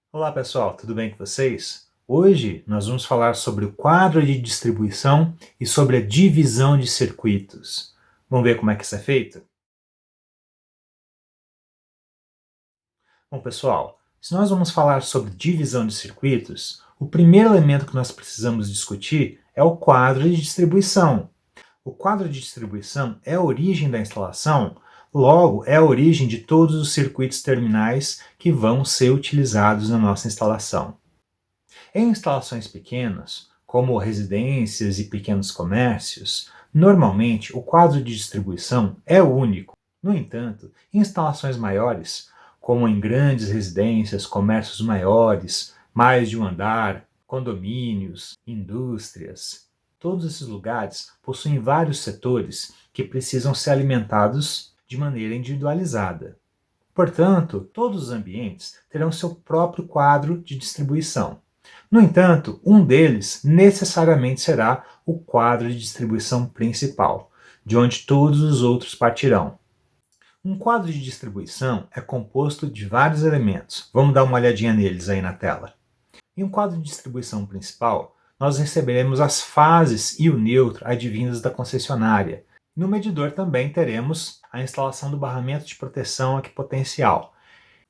Olá pessoal, tudo bem com vocês? Hoje nós vamos falar sobre o quadro de distribuição e sobre a divisão de circuitos. Vamos ver como é que isso é feito? Bom pessoal, se nós vamos falar sobre divisão de circuitos, o primeiro elemento que nós precisamos discutir é o quadro de distribuição. O quadro de distribuição é a origem da instalação, logo é a origem de todos os circuitos terminais que vão ser utilizados na nossa instalação. Em instalações pequenas, como residências e pequenos comércios, normalmente o quadro de distribuição é único. No entanto, em instalações maiores, como em grandes residências, comércios maiores, mais de um andar, condomínios, indústrias, todos esses lugares possuem vários setores que precisam ser alimentados de maneira individualizada. Portanto, todos os ambientes terão seu próprio quadro de distribuição. No entanto, um deles necessariamente será o quadro de distribuição principal, de onde todos os outros partirão. Um quadro de distribuição é composto de vários elementos. Vamos dar uma olhadinha neles aí na tela. Em um quadro de distribuição principal, nós receberemos as fases e o neutro advindas da concessionária. No medidor também teremos a instalação do barramento de proteção equipotencial.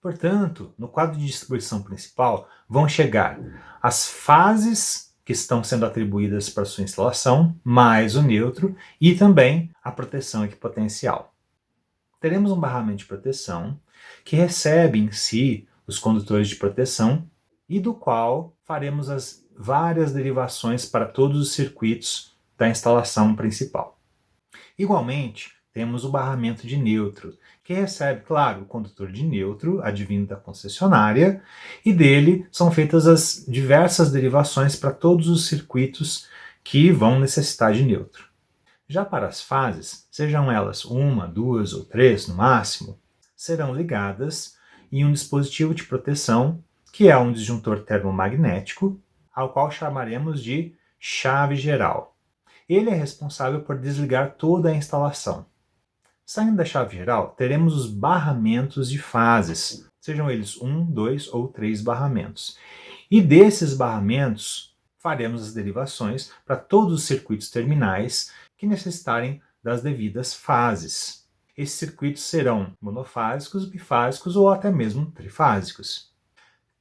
Portanto, no quadro de distribuição principal vão chegar as fases que estão sendo atribuídas para sua instalação, mais o neutro e também a proteção equipotencial. Teremos um barramento de proteção que recebe em si os condutores de proteção e do qual faremos as várias derivações para todos os circuitos da instalação principal. Igualmente, temos o barramento de neutro, que recebe, claro, o condutor de neutro, advindo da concessionária, e dele são feitas as diversas derivações para todos os circuitos que vão necessitar de neutro. Já para as fases, sejam elas uma, duas ou três no máximo, serão ligadas em um dispositivo de proteção, que é um disjuntor termomagnético, ao qual chamaremos de chave geral. Ele é responsável por desligar toda a instalação. Saindo da chave geral, teremos os barramentos de fases, sejam eles 1, 2 ou 3 barramentos. E desses barramentos, faremos as derivações para todos os circuitos terminais que necessitarem das devidas fases. Esses circuitos serão monofásicos, bifásicos ou até mesmo trifásicos.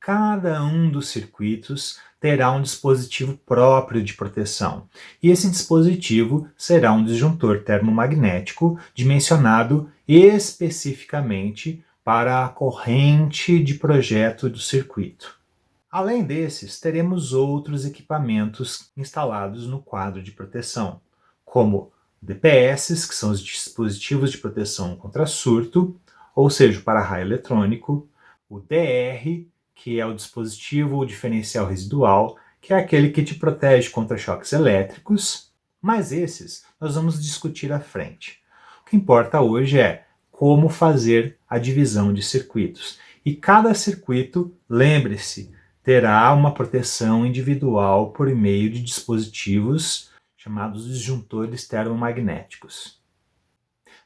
Cada um dos circuitos terá um dispositivo próprio de proteção, e esse dispositivo será um disjuntor termomagnético dimensionado especificamente para a corrente de projeto do circuito. Além desses, teremos outros equipamentos instalados no quadro de proteção, como DPS, que são os dispositivos de proteção contra surto, ou seja, para raio eletrônico, o DR, que é o dispositivo diferencial residual, que é aquele que te protege contra choques elétricos, mas esses nós vamos discutir à frente. O que importa hoje é como fazer a divisão de circuitos. E cada circuito, lembre-se, terá uma proteção individual por meio de dispositivos chamados disjuntores termomagnéticos.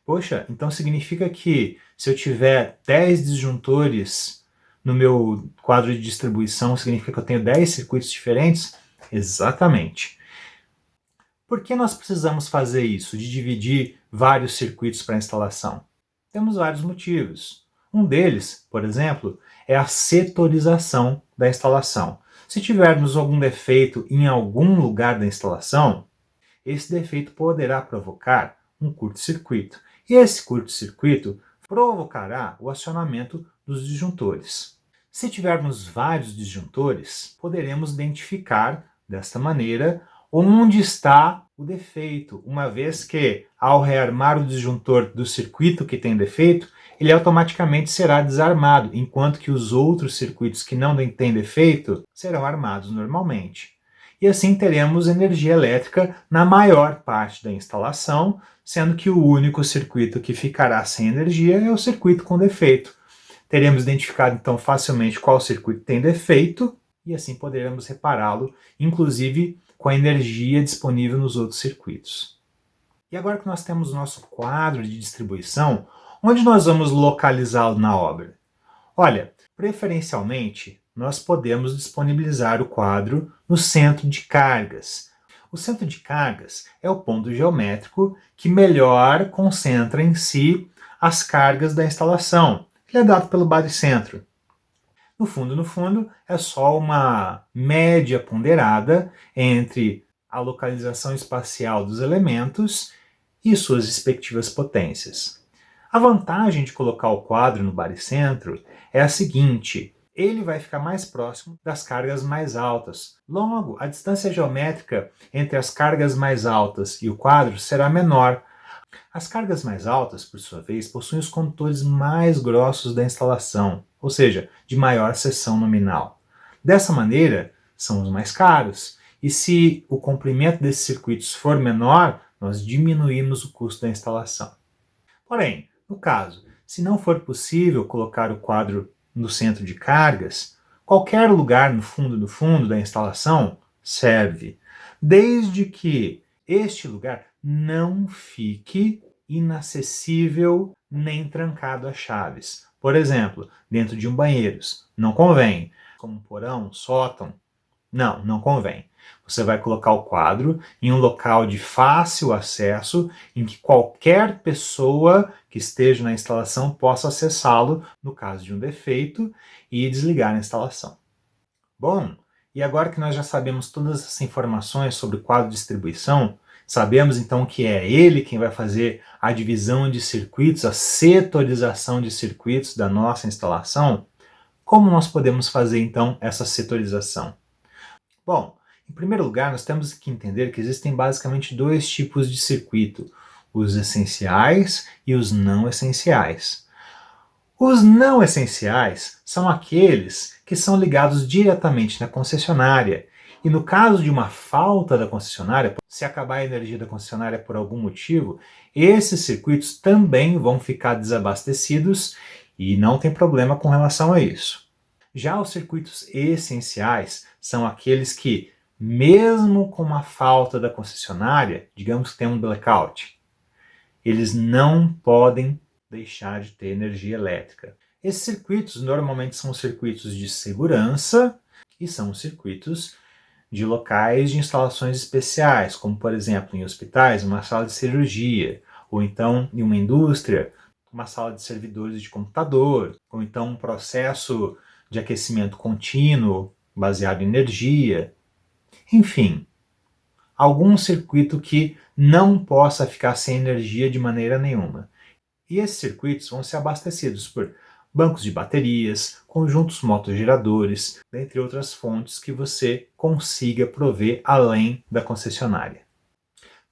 Poxa, então significa que se eu tiver 10 disjuntores no meu quadro de distribuição, significa que eu tenho 10 circuitos diferentes? Exatamente. Por que nós precisamos fazer isso, de dividir vários circuitos para instalação? Temos vários motivos. Um deles, por exemplo, é a setorização da instalação. Se tivermos algum defeito em algum lugar da instalação, esse defeito poderá provocar um curto-circuito. E esse curto-circuito provocará o acionamento dos disjuntores. Se tivermos vários disjuntores, poderemos identificar desta maneira onde está o defeito, uma vez que, ao rearmar o disjuntor do circuito que tem defeito, ele automaticamente será desarmado, enquanto que os outros circuitos que não têm defeito serão armados normalmente. E assim teremos energia elétrica na maior parte da instalação, sendo que o único circuito que ficará sem energia é o circuito com defeito. Teremos identificado então facilmente qual circuito tem defeito e assim poderemos repará-lo, inclusive com a energia disponível nos outros circuitos. E agora que nós temos o nosso quadro de distribuição, onde nós vamos localizá-lo na obra? Olha, preferencialmente, nós podemos disponibilizar o quadro no centro de cargas. O centro de cargas é o ponto geométrico que melhor concentra em si as cargas da instalação. Ele é dado pelo baricentro. No fundo, é só uma média ponderada entre a localização espacial dos elementos e suas respectivas potências. A vantagem de colocar o quadro no baricentro é a seguinte: ele vai ficar mais próximo das cargas mais altas. Logo, a distância geométrica entre as cargas mais altas e o quadro será menor. As cargas mais altas, por sua vez, possuem os condutores mais grossos da instalação, ou seja, de maior seção nominal. Dessa maneira, são os mais caros, e se o comprimento desses circuitos for menor, nós diminuímos o custo da instalação. Porém, no caso, se não for possível colocar o quadro no centro de cargas, qualquer lugar no fundo da instalação serve, desde que este lugar não fique inacessível nem trancado a chaves. Por exemplo, dentro de um banheiro, não convém. Como um porão, sótão, não convém. Você vai colocar o quadro em um local de fácil acesso, em que qualquer pessoa que esteja na instalação possa acessá-lo no caso de um defeito e desligar a instalação. Bom, e agora que nós já sabemos todas essas informações sobre o quadro de distribuição, sabemos então que é ele quem vai fazer a divisão de circuitos, a setorização de circuitos da nossa instalação. Como nós podemos fazer então essa setorização? Bom, em primeiro lugar, nós temos que entender que existem basicamente dois tipos de circuito: os essenciais e os não essenciais. Os não essenciais são aqueles que são ligados diretamente na concessionária. E no caso de uma falta da concessionária, se acabar a energia da concessionária por algum motivo, esses circuitos também vão ficar desabastecidos e não tem problema com relação a isso. Já os circuitos essenciais são aqueles que, mesmo com uma falta da concessionária, digamos que tem um blackout, eles não podem deixar de ter energia elétrica. Esses circuitos normalmente são circuitos de segurança e são circuitos de locais de instalações especiais, como por exemplo em hospitais, uma sala de cirurgia, ou então em uma indústria, uma sala de servidores de computador, ou então um processo de aquecimento contínuo baseado em energia. Enfim, algum circuito que não possa ficar sem energia de maneira nenhuma. E esses circuitos vão ser abastecidos por bancos de baterias, conjuntos motogeradores, dentre outras fontes que você consiga prover além da concessionária.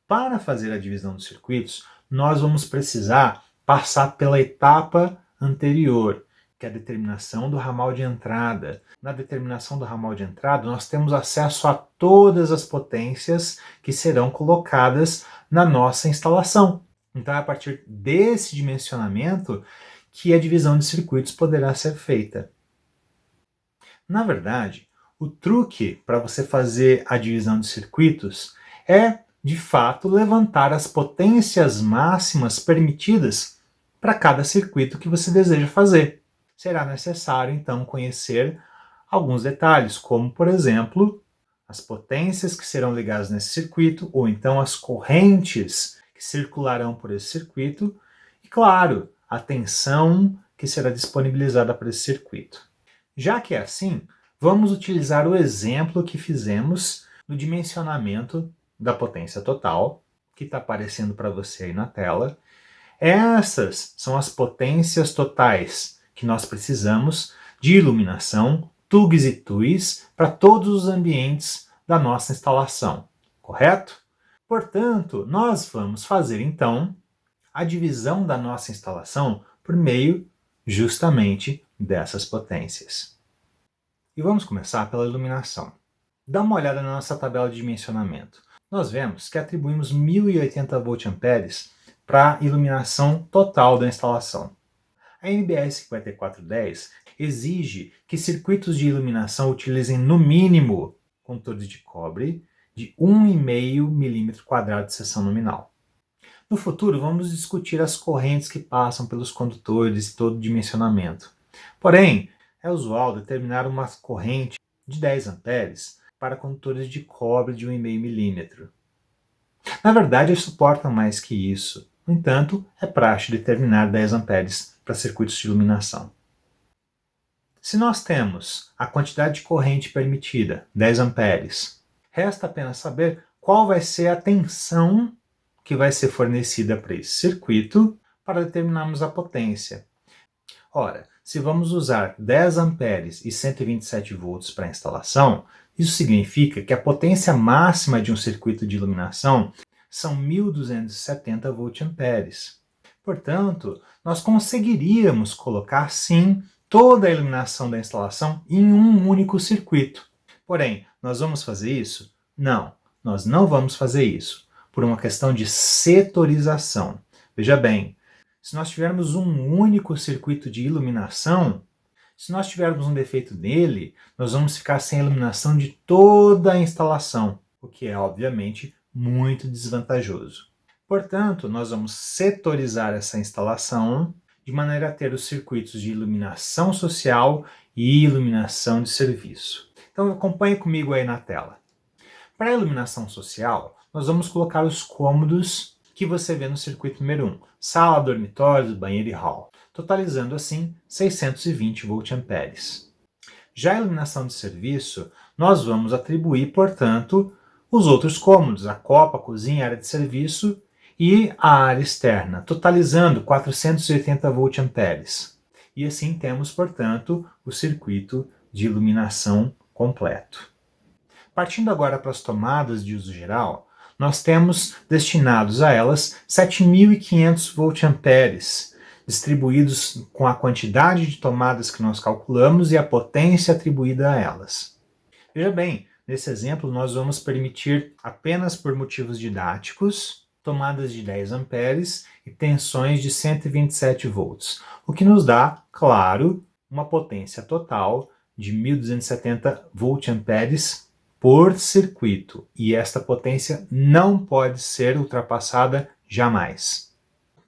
Para fazer a divisão dos circuitos, nós vamos precisar passar pela etapa anterior, que é a determinação do ramal de entrada. Na determinação do ramal de entrada, nós temos acesso a todas as potências que serão colocadas na nossa instalação. Então é a partir desse dimensionamento que a divisão de circuitos poderá ser feita. Na verdade, o truque para você fazer a divisão de circuitos é, de fato, levantar as potências máximas permitidas para cada circuito que você deseja fazer. Será necessário, então, conhecer alguns detalhes, como, por exemplo, as potências que serão ligadas nesse circuito, ou então as correntes que circularão por esse circuito, e, claro, a tensão que será disponibilizada para esse circuito. Já que é assim, vamos utilizar o exemplo que fizemos no dimensionamento da potência total, que está aparecendo para você aí na tela. Essas são as potências totais que nós precisamos de iluminação, tugs e tuis, para todos os ambientes da nossa instalação, correto? Portanto, nós vamos fazer então a divisão da nossa instalação por meio justamente dessas potências. E vamos começar pela iluminação. Dá uma olhada na nossa tabela de dimensionamento. Nós vemos que atribuímos 1080 VA para a iluminação total da instalação. A NBR 5410 exige que circuitos de iluminação utilizem no mínimo condutores de cobre de 1,5 mm² de seção nominal. No futuro, vamos discutir as correntes que passam pelos condutores e todo o dimensionamento. Porém, É usual determinar uma corrente de 10 amperes para condutores de cobre de 1,5 milímetro. Na verdade, eles suportam mais que isso. No entanto, é praxe determinar 10 amperes para circuitos de iluminação. Se nós temos a quantidade de corrente permitida, 10 amperes, resta apenas saber qual vai ser a tensão que vai ser fornecida para esse circuito para determinarmos a potência. Ora, se vamos usar 10 amperes e 127 volts para a instalação, isso significa que a potência máxima de um circuito de iluminação são 1270 volt-amperes. Portanto, nós conseguiríamos colocar sim toda a iluminação da instalação em um único circuito. Porém, nós vamos fazer isso? Não, nós não vamos fazer isso, por uma questão de setorização. Veja bem, se nós tivermos um único circuito de iluminação, se nós tivermos um defeito nele, nós vamos ficar sem a iluminação de toda a instalação, o que é, obviamente, muito desvantajoso. Portanto, nós vamos setorizar essa instalação de maneira a ter os circuitos de iluminação social e iluminação de serviço. Então acompanhe comigo aí na tela. Para a iluminação social, nós vamos colocar os cômodos que você vê no circuito número 1, sala, dormitórios, banheiro e hall, totalizando assim 620 volt-amperes. Já a iluminação de serviço, nós vamos atribuir, portanto, os outros cômodos, a copa, a cozinha, a área de serviço e a área externa, totalizando 480 volt-amperes. E assim temos, portanto, o circuito de iluminação completo. Partindo agora para as tomadas de uso geral, nós temos destinados a elas 7.500 volt-amperes, distribuídos com a quantidade de tomadas que nós calculamos e a potência atribuída a elas. Veja bem, nesse exemplo nós vamos permitir apenas por motivos didáticos tomadas de 10 amperes e tensões de 127 volts, o que nos dá, claro, uma potência total de 1.270 volt-amperes por circuito, e esta potência não pode ser ultrapassada jamais.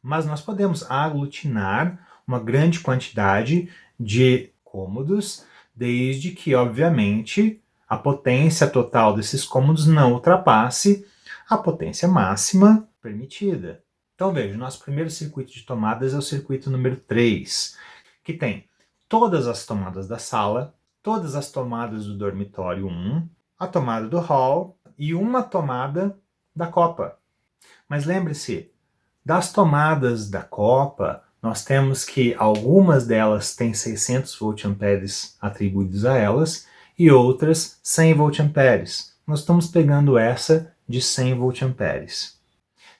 Mas nós podemos aglutinar uma grande quantidade de cômodos, desde que, obviamente, a potência total desses cômodos não ultrapasse a potência máxima permitida. Então veja, nosso primeiro circuito de tomadas é o circuito número 3, que tem todas as tomadas da sala, todas as tomadas do dormitório 1, a tomada do hall e uma tomada da copa. Mas lembre-se, das tomadas da copa, nós temos que algumas delas têm 600 volt-amperes atribuídos a elas e outras 100 volt-amperes. Nós estamos pegando essa de 100 volt-amperes.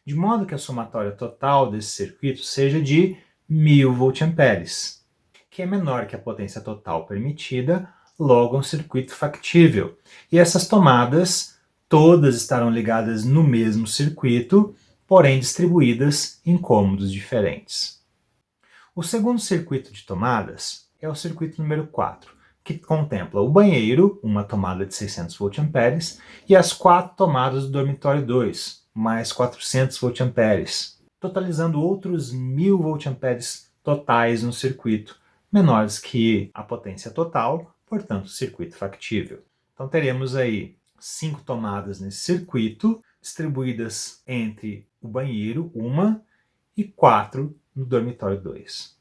De modo que a somatória total desse circuito seja de 1.000 volt-amperes, que é menor que a potência total permitida, logo um circuito factível. E essas tomadas todas estarão ligadas no mesmo circuito, porém distribuídas em cômodos diferentes. O segundo circuito de tomadas é o circuito número 4, que contempla o banheiro, uma tomada de 600 volt-amperes, e as 4 tomadas do dormitório 2, mais 400 volt-amperes, totalizando outros 1.000 volt-amperes totais no circuito, menores que a potência total, portanto, circuito factível. Então teremos aí 5 tomadas nesse circuito, distribuídas entre o banheiro, uma, e 4 no dormitório 2.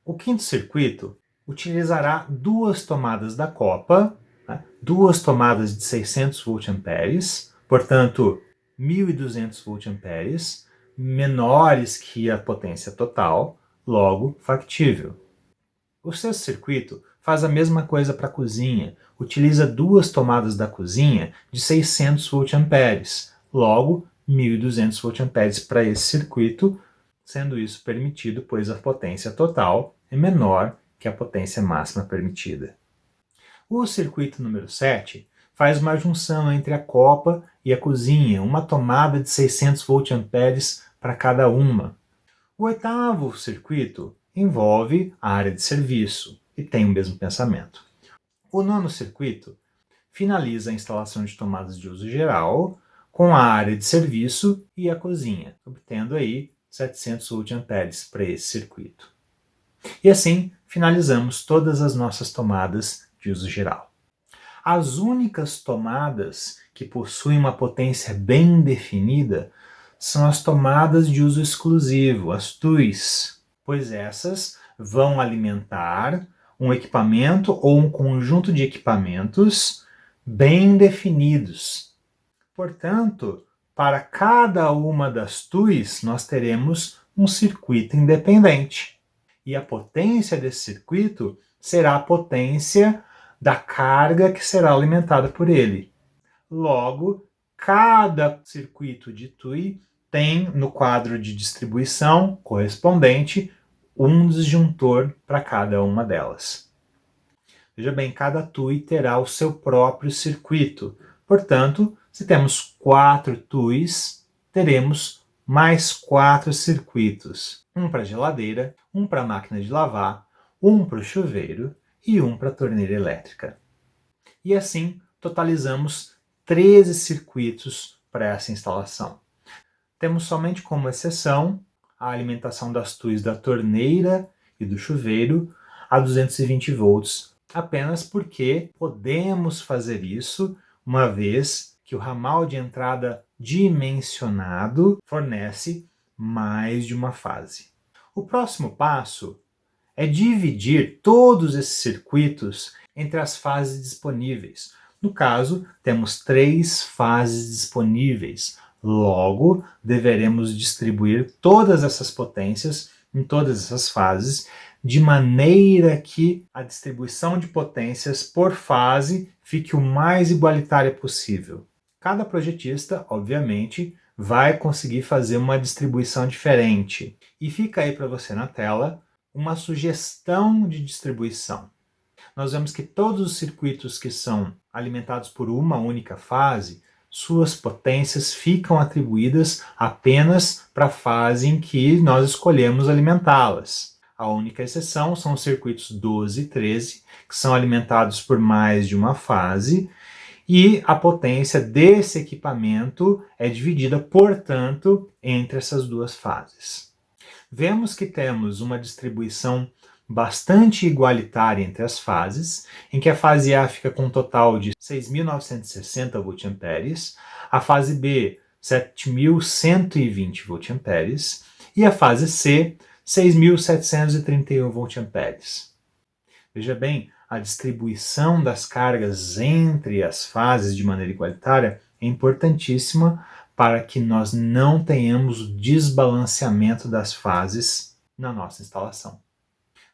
O quinto circuito utilizará 2 tomadas da copa, né, 2 tomadas de 600 volt-amperes, portanto, 1.200 volt-amperes, menores que a potência total, logo factível. O sexto circuito faz a mesma coisa para a cozinha, utiliza 2 tomadas da cozinha de 600 volt-amperes, logo 1.200 volt-amperes para esse circuito, sendo isso permitido, pois a potência total é menor que a potência máxima permitida. O circuito número 7 faz uma junção entre a copa e a cozinha, uma tomada de 600 volt-amperes para cada uma. O oitavo circuito envolve a área de serviço e tem o mesmo pensamento. O nono circuito finaliza a instalação de tomadas de uso geral com a área de serviço e a cozinha, obtendo aí 700 volt-amperes para esse circuito. E assim finalizamos todas as nossas tomadas de uso geral. As únicas tomadas que possuem uma potência bem definida são as tomadas de uso exclusivo, as TUIs, pois essas vão alimentar um equipamento ou um conjunto de equipamentos bem definidos. Portanto, para cada uma das TUIs, nós teremos um circuito independente. E a potência desse circuito será a potência da carga que será alimentada por ele. Logo, cada circuito de TUI tem no quadro de distribuição correspondente um disjuntor para cada uma delas. Veja bem, cada TUI terá o seu próprio circuito. Portanto, se temos 4 TUIs, teremos mais 4 circuitos. Um para a geladeira, um para a máquina de lavar, um para o chuveiro e um para a torneira elétrica. E assim, totalizamos 13 circuitos para essa instalação. Temos somente como exceção a alimentação das TUIs da torneira e do chuveiro a 220 volts, apenas porque podemos fazer isso uma vez que o ramal de entrada dimensionado fornece mais de uma fase. O próximo passo é dividir todos esses circuitos entre as fases disponíveis. No caso, temos 3 fases disponíveis. Logo, deveremos distribuir todas essas potências em todas essas fases, de maneira que a distribuição de potências por fase fique o mais igualitária possível. Cada projetista, obviamente, vai conseguir fazer uma distribuição diferente. E fica aí para você na tela uma sugestão de distribuição. Nós vemos que todos os circuitos que são alimentados por uma única fase, suas potências ficam atribuídas apenas para a fase em que nós escolhemos alimentá-las. A única exceção são os circuitos 12 e 13, que são alimentados por mais de uma fase, e a potência desse equipamento é dividida, portanto, entre essas duas fases. Vemos que temos uma distribuição bastante igualitária entre as fases, em que a fase A fica com um total de 6.960 voltamperes, a fase B 7.120 voltamperes e a fase C 6.731 voltamperes. Veja bem, a distribuição das cargas entre as fases de maneira igualitária é importantíssima para que nós não tenhamos o desbalanceamento das fases na nossa instalação.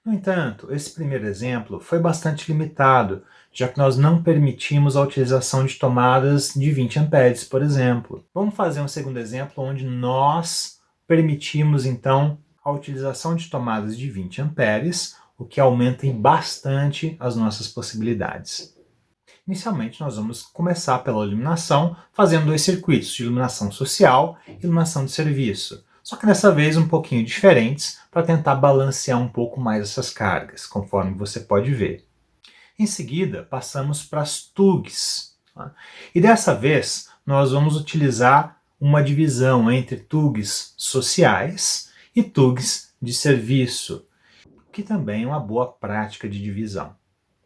No entanto, esse primeiro exemplo foi bastante limitado, já que nós não permitimos a utilização de tomadas de 20 amperes, por exemplo. Vamos fazer um segundo exemplo onde nós permitimos, então, a utilização de tomadas de 20 amperes, o que aumenta bastante as nossas possibilidades. Inicialmente, nós vamos começar pela iluminação, fazendo 2 circuitos de iluminação social e iluminação de serviço. Só que dessa vez um pouquinho diferentes, para tentar balancear um pouco mais essas cargas, conforme você pode ver. Em seguida, passamos para as TUGs. Tá? E dessa vez, nós vamos utilizar uma divisão entre TUGs sociais e TUGs de serviço, que também é uma boa prática de divisão.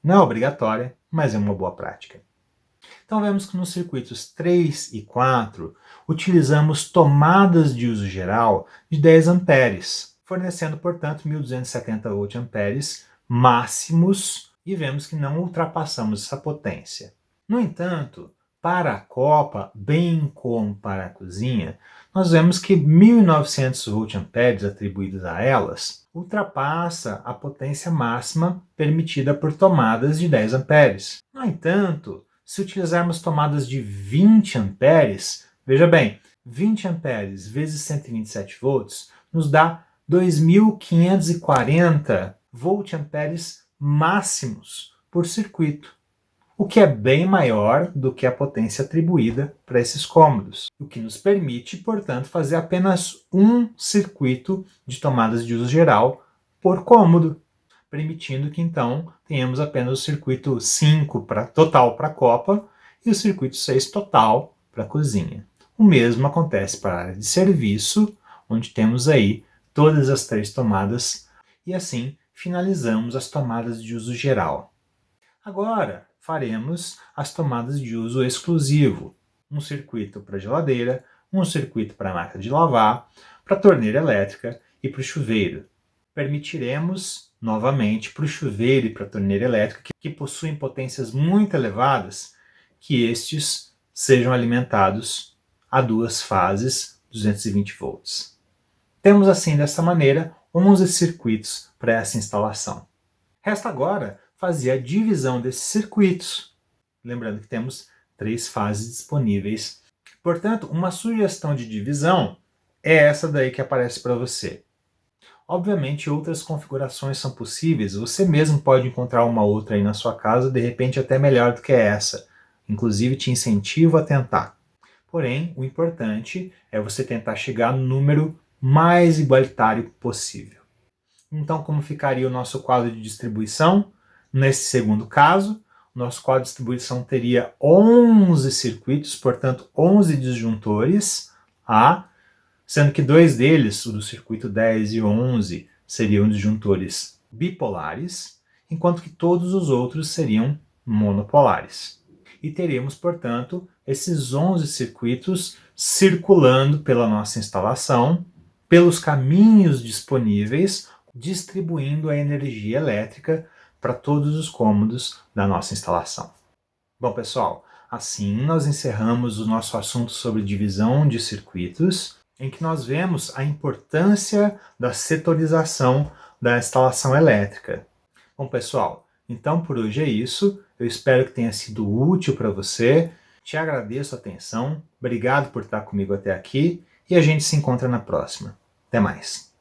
Não é obrigatória, mas é uma boa prática. Então vemos que nos circuitos 3 e 4 utilizamos tomadas de uso geral de 10 amperes, fornecendo, portanto, 1.270 voltamperes máximos, e vemos que não ultrapassamos essa potência. No entanto, para a copa, bem como para a cozinha, nós vemos que 1.900 voltamperes atribuídos a elas ultrapassa a potência máxima permitida por tomadas de 10 amperes. No entanto, se utilizarmos tomadas de 20 amperes, veja bem, 20 amperes vezes 127 volts nos dá 2.540 voltamperes máximos por circuito, o que é bem maior do que a potência atribuída para esses cômodos, o que nos permite, portanto, fazer apenas um circuito de tomadas de uso geral por cômodo, permitindo que então tenhamos apenas o circuito 5 total para a copa e o circuito 6 total para a cozinha. O mesmo acontece para a área de serviço, onde temos aí todas as 3 tomadas, e assim finalizamos as tomadas de uso geral. Agora, faremos as tomadas de uso exclusivo. Um circuito para geladeira, um circuito para a máquina de lavar, para a torneira elétrica e para o chuveiro. Permitiremos, novamente, para o chuveiro e para a torneira elétrica, que possuem potências muito elevadas, que estes sejam alimentados a 2 fases, 220 volts. Temos assim, dessa maneira, 11 circuitos para essa instalação. Resta agora fazer a divisão desses circuitos. Lembrando que temos 3 fases disponíveis. Portanto, uma sugestão de divisão é essa daí que aparece para você. Obviamente, outras configurações são possíveis. Você mesmo pode encontrar uma outra aí na sua casa, de repente até melhor do que essa. Inclusive, te incentivo a tentar. Porém, o importante é você tentar chegar no número mais igualitário possível. Então, como ficaria o nosso quadro de distribuição? Nesse segundo caso, o nosso quadro de distribuição teria 11 circuitos, portanto 11 disjuntores, sendo que 2 deles, o do circuito 10 e 11, seriam disjuntores bipolares, enquanto que todos os outros seriam monopolares. E teríamos, portanto, esses 11 circuitos circulando pela nossa instalação, pelos caminhos disponíveis, distribuindo a energia elétrica para todos os cômodos da nossa instalação. Bom, pessoal, assim nós encerramos o nosso assunto sobre divisão de circuitos, em que nós vemos a importância da setorização da instalação elétrica. Bom, pessoal, então por hoje é isso. Eu espero que tenha sido útil para você. Te agradeço a atenção. Obrigado por estar comigo até aqui e a gente se encontra na próxima. Até mais.